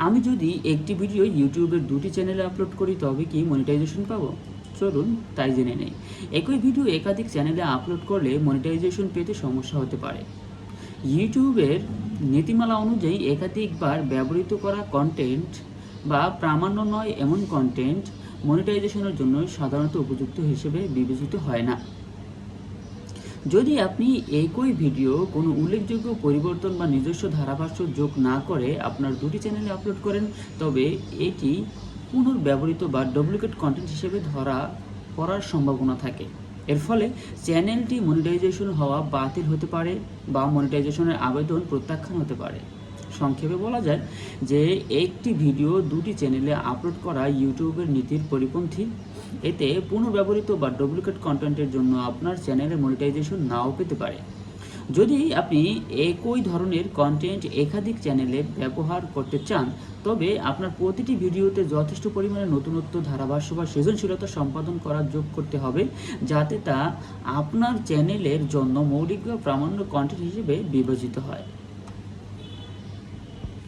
আমি যদি একটি ভিডিও ইউটিউবের দুটি চ্যানেলে আপলোড করি তবে কি মনিটাইজেশন পাবো? চলুন তাই জেনে নেই। একই ভিডিও একাধিক চ্যানেলে আপলোড করলে মনিটাইজেশন পেতে সমস্যা হতে পারে। ইউটিউবের নীতিমালা অনুযায়ী একাধিকবার ব্যবহৃত করা কন্টেন্ট বা প্রামাণ্য নয় এমন কন্টেন্ট মনিটাইজেশনের জন্য সাধারণত উপযুক্ত হিসেবে বিবেচিত হয় না। যদি আপনি একই ভিডিও কোনো উল্লেখযোগ্য পরিবর্তন বা নিজস্ব ধারাভাষ্য যোগ না করে আপনার দুটি চ্যানেলে আপলোড করেন, তবে এটি পুনর্ব্যবহৃত বা ডুপ্লিকেট কন্টেন্ট হিসেবে ধরা পড়ার সম্ভাবনা থাকে। এর ফলে চ্যানেলটি মনিটাইজেশন হওয়া বাতিল হতে পারে বা মনিটাইজেশনের আবেদন প্রত্যাখ্যান হতে পারে। সংক্ষেপে বলা যায় যে একটি ভিডিও দুটি চ্যানেলে আপলোড করা ইউটিউবের নীতির পরিপন্থী। এতে পুনর্ব্যবহৃত বা ডুপ্লিকেট কন্টেন্টের জন্য আপনার চ্যানেলের মনিটাইজেশন নাও পেতে পারে। যদি আপনি একই ধরনের কন্টেন্ট একাধিক চ্যানেলে ব্যবহার করতে চান, তবে আপনার প্রতিটি ভিডিওতে যথেষ্ট পরিমাণে নতুনত্ব, ধারাভাষ্য বা সৃজনশীলতা সম্পাদন করা যোগ করতে হবে, যাতে তা আপনার চ্যানেলের জন্য মৌলিক বা প্রামাণ্য কন্টেন্ট হিসেবে বিবেচিত হয়।